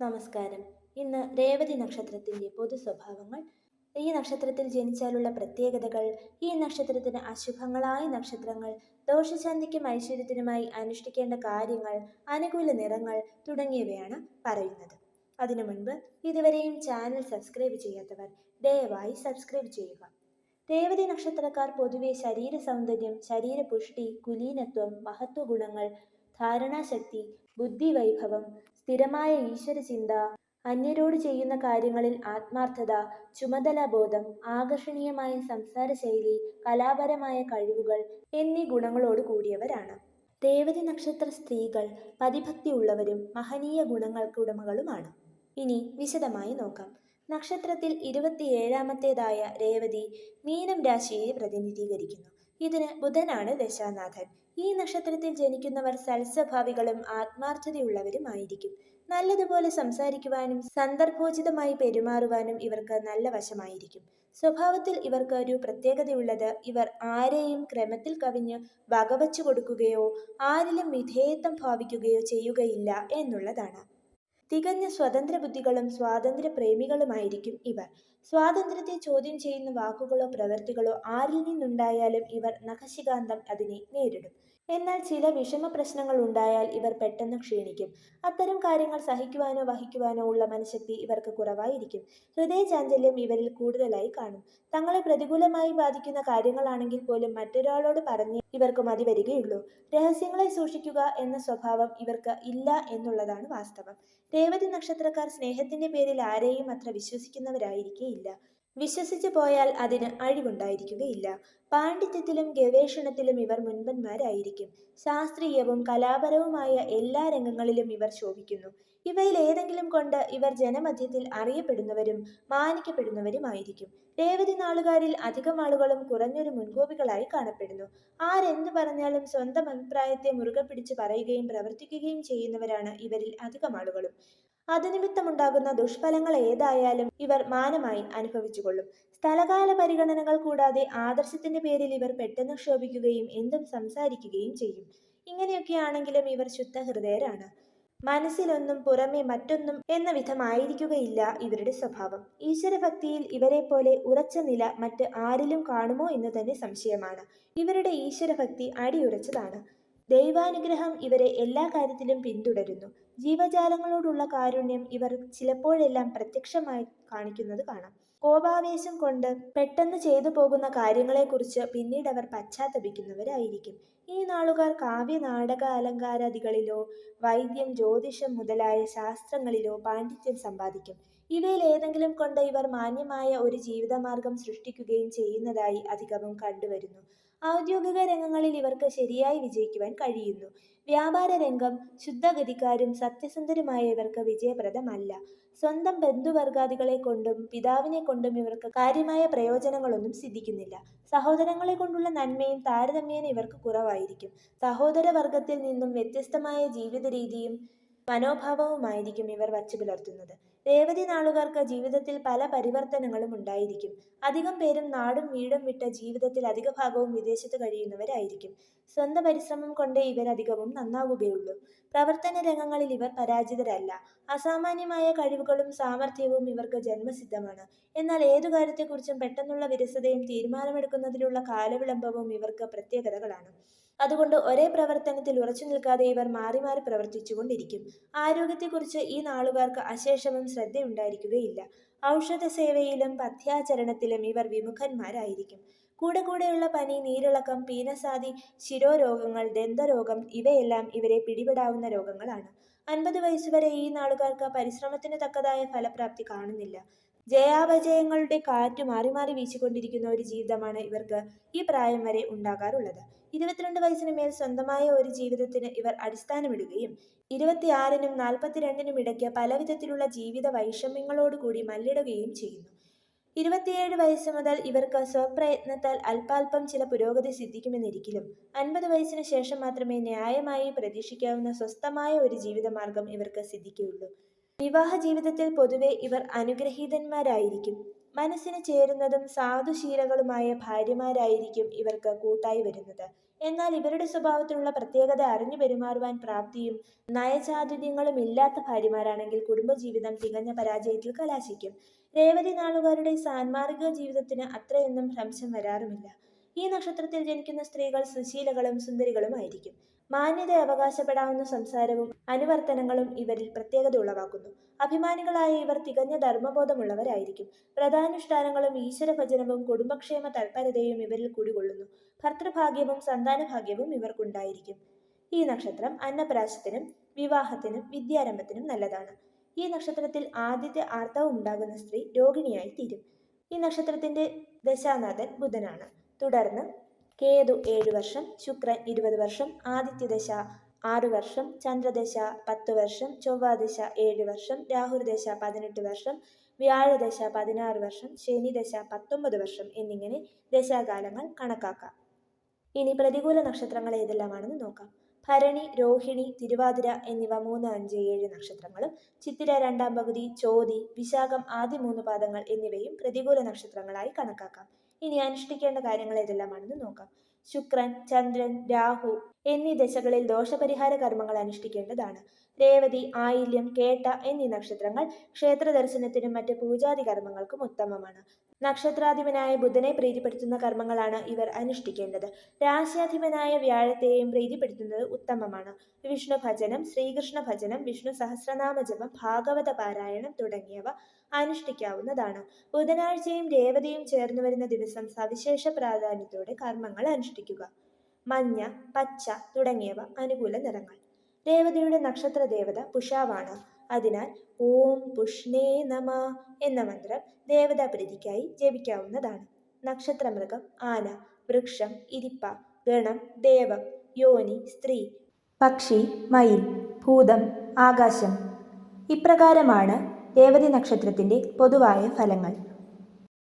നമസ്കാരം. ഇന്ന് രേവതി നക്ഷത്രത്തിന്റെ പൊതു സ്വഭാവങ്ങൾ, ഈ നക്ഷത്രത്തിൽ ജനിച്ചാലുള്ള പ്രത്യേകതകൾ, ഈ നക്ഷത്രത്തിന് അശുഭങ്ങളായ നക്ഷത്രങ്ങൾ, ദോഷശാന്തിക്കും ഐശ്വര്യത്തിനുമായി അനുഷ്ഠിക്കേണ്ട കാര്യങ്ങൾ, അനുകൂല നിറങ്ങൾ തുടങ്ങിയവയാണ് പറയുന്നത്. അതിനു മുൻപ് ഇതുവരെയും ചാനൽ സബ്സ്ക്രൈബ് ചെയ്യാത്തവർ ദയവായി സബ്സ്ക്രൈബ് ചെയ്യുക. രേവതി നക്ഷത്രക്കാർ പൊതുവെ ശരീര സൗന്ദര്യം, ശരീരപുഷ്ടി, കുലീനത്വം, മഹത്വ ഗുണങ്ങൾ, ധാരണാശക്തി, ബുദ്ധിവൈഭവം, സ്ഥിരമായ ഈശ്വരചിന്ത, അന്യരോട് ചെയ്യുന്ന കാര്യങ്ങളിൽ ആത്മാർത്ഥത, ചുമതലാബോധം, ആകർഷണീയമായ സംസാരശൈലി, കലാപരമായ കഴിവുകൾ എന്നീ ഗുണങ്ങളോട് കൂടിയവരാണ്. രേവതി നക്ഷത്ര സ്ത്രീകൾ പതിഭക്തിയുള്ളവരും മഹനീയ ഗുണങ്ങൾക്കുടമകളുമാണ്. ഇനി വിശദമായി നോക്കാം. നക്ഷത്രത്തിൽ 27ാമത്തേതായ രേവതി മീനം രാശിയെ പ്രതിനിധീകരിക്കുന്നു. ഇതിന് ബുധനാണ് ദശാനാഥൻ. ഈ നക്ഷത്രത്തിൽ ജനിക്കുന്നവർ സൽസ്വഭാവികളും ആത്മാർത്ഥതയുള്ളവരുമായിരിക്കും. നല്ലതുപോലെ സംസാരിക്കുവാനും സന്ദർഭോചിതമായി പെരുമാറുവാനും ഇവർക്ക് നല്ല വശമായിരിക്കും. സ്വഭാവത്തിൽ ഇവർക്ക് ഒരു പ്രത്യേകതയുള്ളത് ഇവർ ആരെയും ക്രമത്തിൽ കവിഞ്ഞ് വകവച്ചു കൊടുക്കുകയോ ആരിലും വിധേയത്വം ഭാവിക്കുകയോ ചെയ്യുകയില്ല എന്നുള്ളതാണ്. തികഞ്ഞ സ്വതന്ത്ര ബുദ്ധികളും സ്വാതന്ത്ര്യ പ്രേമികളുമായിരിക്കും ഇവർ. സ്വാതന്ത്ര്യത്തെ ചോദ്യം ചെയ്യുന്ന വാക്കുകളോ പ്രവൃത്തികളോ ആരിൽ നിന്നുണ്ടായാലും ഇവർ നഖശികാന്തം അതിനെ നേരിടും. എന്നാൽ ചില വിഷമ പ്രശ്നങ്ങൾ ഉണ്ടായാൽ ഇവർ പെട്ടെന്ന് ക്ഷീണിക്കും. അത്തരം കാര്യങ്ങൾ സഹിക്കുവാനോ വഹിക്കുവാനോ ഉള്ള മനഃശക്തി ഇവർക്ക് കുറവായിരിക്കും. ഹൃദയചാഞ്ചല്യം ഇവരിൽ കൂടുതലായി കാണും. തങ്ങളെ പ്രതികൂലമായി ബാധിക്കുന്ന കാര്യങ്ങളാണെങ്കിൽ പോലും മറ്റൊരാളോട് പറഞ്ഞ് ഇവർക്ക് മതി വരികയുള്ളൂ. രഹസ്യങ്ങളെ സൂക്ഷിക്കുക എന്ന സ്വഭാവം ഇവർക്ക് ഇല്ല എന്നുള്ളതാണ് വാസ്തവം. രേവതി നക്ഷത്രക്കാർ സ്നേഹത്തിന്റെ പേരിൽ ആരെയും അത്ര വിശ്വസിക്കുന്നവരായിരിക്കേയില്ല. വിശ്വസിച്ചു പോയാൽ അതിന് അഴിവുണ്ടായിരിക്കുകയില്ല. പാണ്ഡിത്യത്തിലും ഗവേഷണത്തിലും ഇവർ മുൻപന്മാരായിരിക്കും. ശാസ്ത്രീയവും കലാപരവുമായ എല്ലാ രംഗങ്ങളിലും ഇവർ ശോഭിക്കുന്നു. ഇവയിൽ ഏതെങ്കിലും കൊണ്ട് ഇവർ ജനമധ്യത്തിൽ അറിയപ്പെടുന്നവരും മാനിക്കപ്പെടുന്നവരുമായിരിക്കും. രേവതി നാളുകാരിൽ അധികം ആളുകളും കുറഞ്ഞൊരു മുൻകോപികളായി കാണപ്പെടുന്നു. ആരെന്ത് പറഞ്ഞാലും സ്വന്തം അഭിപ്രായത്തെ മുറുകെ പിടിച്ച് പറയുകയും പ്രവർത്തിക്കുകയും ചെയ്യുന്നവരാണ് ഇവരിൽ അധികം ആളുകളും. അതുനിമിത്തമുണ്ടാകുന്ന ദുഷ്ഫലങ്ങൾ ഏതായാലും ഇവർ മാനമായി അനുഭവിച്ചുകൊള്ളും. സ്ഥലകാല പരിഗണനകൾ കൂടാതെ ആദർശത്തിന്റെ പേരിൽ ഇവർ പെട്ടെന്ന് ക്ഷോഭിക്കുകയും എന്തും സംസാരിക്കുകയും ചെയ്യും. ഇങ്ങനെയൊക്കെയാണെങ്കിലും ഇവർ ശുദ്ധഹൃദയരാണ്. മനസ്സിലൊന്നും പുറമെ മറ്റൊന്നും എന്ന വിധമായിരിക്കുകയില്ല ഇവരുടെ സ്വഭാവം. ഈശ്വരഭക്തിയിൽ ഇവരെ പോലെ ഉറച്ച നില മറ്റ് ആരിലും കാണുമോ എന്ന് തന്നെ സംശയമാണ്. ഇവരുടെ ഈശ്വരഭക്തി അടിയുറച്ചതാണ്. ദൈവാനുഗ്രഹം ഇവരെ എല്ലാ കാര്യത്തിലും പിന്തുടരുന്നു. ജീവജാലങ്ങളോടുള്ള കാരുണ്യം ഇവർ ചിലപ്പോഴെല്ലാം പ്രത്യക്ഷമായി കാണിക്കുന്നത് കാണാം. കോപാവേശം കൊണ്ട് പെട്ടെന്ന് ചെയ്തു പോകുന്ന കാര്യങ്ങളെക്കുറിച്ച് പിന്നീട് അവർ പശ്ചാത്തപിക്കുന്നവരായിരിക്കും. ഈ നാളുകാർ കാവ്യ നാടക അലങ്കാരാദികളിലോ വൈദ്യം ജ്യോതിഷം മുതലായ ശാസ്ത്രങ്ങളിലോ പാണ്ഡിത്യം സമ്പാദിക്കും. ഇവയിൽ ഏതെങ്കിലും കൊണ്ട് ഇവർ മാന്യമായ ഒരു ജീവിതമാർഗം സൃഷ്ടിക്കുകയും ചെയ്യുന്നതായി അധികവും കണ്ടുവരുന്നു. ഔദ്യോഗിക രംഗങ്ങളിൽ ഇവർക്ക് ശരിയായി വിജയിക്കുവാൻ കഴിയുന്നു. വ്യാപാര രംഗം ശുദ്ധഗതിക്കാരും സത്യസന്ധരുമായ ഇവർക്ക് വിജയപ്രദമല്ല. സ്വന്തം ബന്ധുവർഗാദികളെ കൊണ്ടും പിതാവിനെ കൊണ്ടും ഇവർക്ക് കാര്യമായ പ്രയോജനങ്ങളൊന്നും സിദ്ധിക്കുന്നില്ല. സഹോദരങ്ങളെ കൊണ്ടുള്ള നന്മയും താരതമ്യേന ഇവർക്ക് കുറവായിരിക്കും. സഹോദരവർഗത്തിൽ നിന്നും വ്യത്യസ്തമായ ജീവിത രീതിയും മനോഭാവവുമായിരിക്കും ഇവർ വച്ചു പുലർത്തുന്നത്. രേവതി നാളുകാർക്ക് ജീവിതത്തിൽ പല പരിവർത്തനങ്ങളും ഉണ്ടായിരിക്കും. അധികം പേരും നാടും വീടും വിട്ട ജീവിതത്തിൽ അധിക ഭാഗവും വിദേശത്ത് കഴിയുന്നവരായിരിക്കും. സ്വന്തം പരിശ്രമം കൊണ്ടേ ഇവരധികവും നന്നാവുകയുള്ളൂ. പ്രവർത്തന രംഗങ്ങളിൽ ഇവർ പരാജിതരല്ല. അസാമാന്യമായ കഴിവുകളും സാമർഥ്യവും ഇവർക്ക് ജന്മസിദ്ധമാണ്. എന്നാൽ ഏതു കാര്യത്തെക്കുറിച്ചും പെട്ടെന്നുള്ള വിരസതയും തീരുമാനമെടുക്കുന്നതിലുള്ള കാലവിളംബവും ഇവർക്ക് പ്രത്യേകതകളാണ്. അതുകൊണ്ട് ഒരേ പ്രവർത്തനത്തിൽ ഉറച്ചു നിൽക്കാതെ ഇവർ മാറി മാറി പ്രവർത്തിച്ചുകൊണ്ടിരിക്കും. ആരോഗ്യത്തെക്കുറിച്ച് ഈ നാളുകാർക്ക് അശേഷവും ശ്രദ്ധയുണ്ടായിരിക്കുകയില്ല. ഔഷധ സേവയിലും പഥ്യാചരണത്തിലും ഇവർ വിമുഖന്മാരായിരിക്കും. കൂടെ കൂടെയുള്ള പനി, നീരിളക്കം, പീനസാദി, ശിരോരോഗങ്ങൾ, ദന്തരോഗം ഇവയെല്ലാം ഇവരെ പിടിപെടാവുന്ന രോഗങ്ങളാണ്. 50 വയസ്സുവരെ ഈ നാളുകാർക്ക് പരിശ്രമത്തിന് തക്കതായ ഫലപ്രാപ്തി കാണുന്നില്ല. ജയാപജയങ്ങളുടെ കാറ്റു മാറി മാറി വീശിക്കൊണ്ടിരിക്കുന്ന ഒരു ജീവിതമാണ് ഇവർക്ക് ഈ പ്രായം വരെ ഉണ്ടാകാറുള്ളത്. 22 വയസ്സിന് മേൽ സ്വന്തമായ ഒരു ജീവിതത്തിന് ഇവർ അടിസ്ഥാനമിടുകയും 26നും 42നും ഇടയ്ക്ക് പലവിധത്തിലുള്ള ജീവിത വൈഷമ്യങ്ങളോടുകൂടി മല്ലിടുകയും ചെയ്യുന്നു. 27 വയസ്സ് മുതൽ ഇവർക്ക് സ്വപ്രയത്നത്താൽ അല്പാൽപം ചില പുരോഗതി സിദ്ധിക്കുമെന്നിരിക്കലും 50 വയസ്സിന് ശേഷം മാത്രമേ ന്യായമായി പ്രതീക്ഷിക്കാവുന്ന സ്വസ്ഥമായ ഒരു ജീവിതമാർഗം ഇവർക്ക് സിദ്ധിക്കുകയുള്ളൂ. വിവാഹ ജീവിതത്തിൽ പൊതുവെ ഇവർ അനുഗ്രഹീതന്മാരായിരിക്കും. മനസ്സിന് ചേരുന്നതും സാധുശീലകളുമായ ഭാര്യമാരായിരിക്കും ഇവർക്ക് കൂട്ടായി വരുന്നത്. എന്നാൽ ഇവരുടെ സ്വഭാവത്തിലുള്ള പ്രത്യേകത അറിഞ്ഞു പെരുമാറുവാൻ പ്രാപ്തിയും നയചാതുര്യങ്ങളും ഇല്ലാത്ത ഭാര്യമാരാണെങ്കിൽ കുടുംബജീവിതം തികഞ്ഞ പരാജയത്തിൽ കലാശിക്കും. രേവതി നാളുകാരുടെ സാൻമാർഗിക ജീവിതത്തിന് അത്രയൊന്നും ഭ്രംശം വരാറുമില്ല. ഈ നക്ഷത്രത്തിൽ ജനിക്കുന്ന സ്ത്രീകൾ സുശീലകളും സുന്ദരികളുമായിരിക്കും. മാന്യത അവകാശപ്പെടാവുന്ന സംസാരവും അനുവർത്തനങ്ങളും ഇവരിൽ പ്രത്യേകത ഉളവാക്കുന്നു. അഭിമാനികളായ ഇവർ തികഞ്ഞ ധർമ്മബോധമുള്ളവരായിരിക്കും. വ്രതാനുഷ്ഠാനങ്ങളും ഈശ്വരഭജനവും കുടുംബക്ഷേമ തൽപരതയും ഇവരിൽ കുടികൊള്ളുന്നു. ഭർത്തൃഭാഗ്യവും സന്താനഭാഗ്യവും ഇവർക്കുണ്ടായിരിക്കും. ഈ നക്ഷത്രം അന്നപ്രാശത്തിനും വിവാഹത്തിനും വിദ്യാരംഭത്തിനും നല്ലതാണ്. ഈ നക്ഷത്രത്തിൽ ആദ്യത്തെ ആർത്തവം ഉണ്ടാകുന്ന സ്ത്രീ രോഗിണിയായി തീരും. ഈ നക്ഷത്രത്തിന്റെ ദശാനാഥൻ ബുധനാണ്. തുടർന്ന് കേതു 7 വർഷം, ശുക്രൻ 20 വർഷം, ആദിത്യദശ 6 വർഷം, ചന്ദ്രദശ 10 വർഷം, ചൊവ്വാദശ 7 വർഷം, രാഹുർദശ 18 വർഷം, വ്യാഴദശ 16 വർഷം, ശനിദശ 19 വർഷം എന്നിങ്ങനെ ദശാകാലങ്ങൾ കണക്കാക്കാം. ഇനി പ്രതികൂല നക്ഷത്രങ്ങൾ ഏതെല്ലാമാണെന്ന് നോക്കാം. ഭരണി, രോഹിണി, തിരുവാതിര എന്നിവ 3, 5, 7 നക്ഷത്രങ്ങളും, ചിത്തിര 2ാം പകുതി, ചോതി, വിശാഖം ആദ്യ 3 പാദങ്ങൾ എന്നിവയും പ്രതികൂല നക്ഷത്രങ്ങളായി കണക്കാക്കാം. ഇനി അനുഷ്ഠിക്കേണ്ട കാര്യങ്ങൾ ഏതെല്ലാമാണെന്ന് നോക്കാം. ശുക്രൻ, ചന്ദ്രൻ, രാഹു എന്നീ ദശകളിൽ ദോഷപരിഹാര കർമ്മങ്ങൾ അനുഷ്ഠിക്കേണ്ടതാണ്. രേവതി, ആയില്യം, കേട്ട എന്നീ നക്ഷത്രങ്ങൾ ക്ഷേത്ര ദർശനത്തിനും മറ്റ് പൂജാതി കർമ്മങ്ങൾക്കും ഉത്തമമാണ്. നക്ഷത്രാധിപനായ ബുധനെ പ്രീതിപ്പെടുത്തുന്ന കർമ്മങ്ങളാണ് ഇവർ അനുഷ്ഠിക്കേണ്ടത്. രാശ്യാധിപനായ വ്യാഴത്തെയും പ്രീതിപ്പെടുത്തുന്നത് ഉത്തമമാണ്. വിഷ്ണു ഭജനം, ശ്രീകൃഷ്ണ ഭജനം, വിഷ്ണു സഹസ്രനാമ ജപം, ഭാഗവത പാരായണം തുടങ്ങിയവ അനുഷ്ഠിക്കാവുന്നതാണ്. ബുധനാഴ്ചയും രേവതിയും ചേർന്നു വരുന്ന ദിവസം സവിശേഷ പ്രാധാന്യത്തോടെ കർമ്മങ്ങൾ അനുഷ്ഠിക്കുക. മഞ്ഞ, പച്ച തുടങ്ങിയവ അനുകൂല നിറങ്ങൾ. രേവതിയുടെ നക്ഷത്ര ദേവത പുഷാവാണ്. അതിനാൽ ഓം പുഷ്ണേ നമ എന്ന മന്ത്രം ദേവതാപ്രീതിക്കായി ജപിക്കാവുന്നതാണ്. നക്ഷത്രമൃഗം ആന, വൃക്ഷം ഇരിപ്പ, ഗണം ദേവം, യോനി സ്ത്രീ, പക്ഷി മയിൽ, ഭൂതം ആകാശം. ഇപ്രകാരമാണ് രേവതി നക്ഷത്രത്തിന്റെ പൊതുവായ ഫലങ്ങൾ.